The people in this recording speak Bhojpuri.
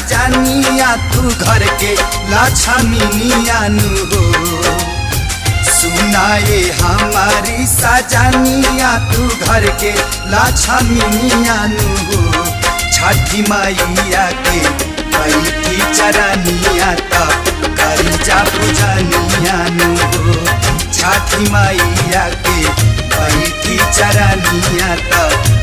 सजानिया तू घर के लक्ष्मीनियानु हो। सुनाए हमारी सजानिया तू घर के लक्ष्मीनियानु हो। छठी मैया के बैठी चरनिया त करी जा पूजनियानु हो। छठी मैया के बैठी चरनिया त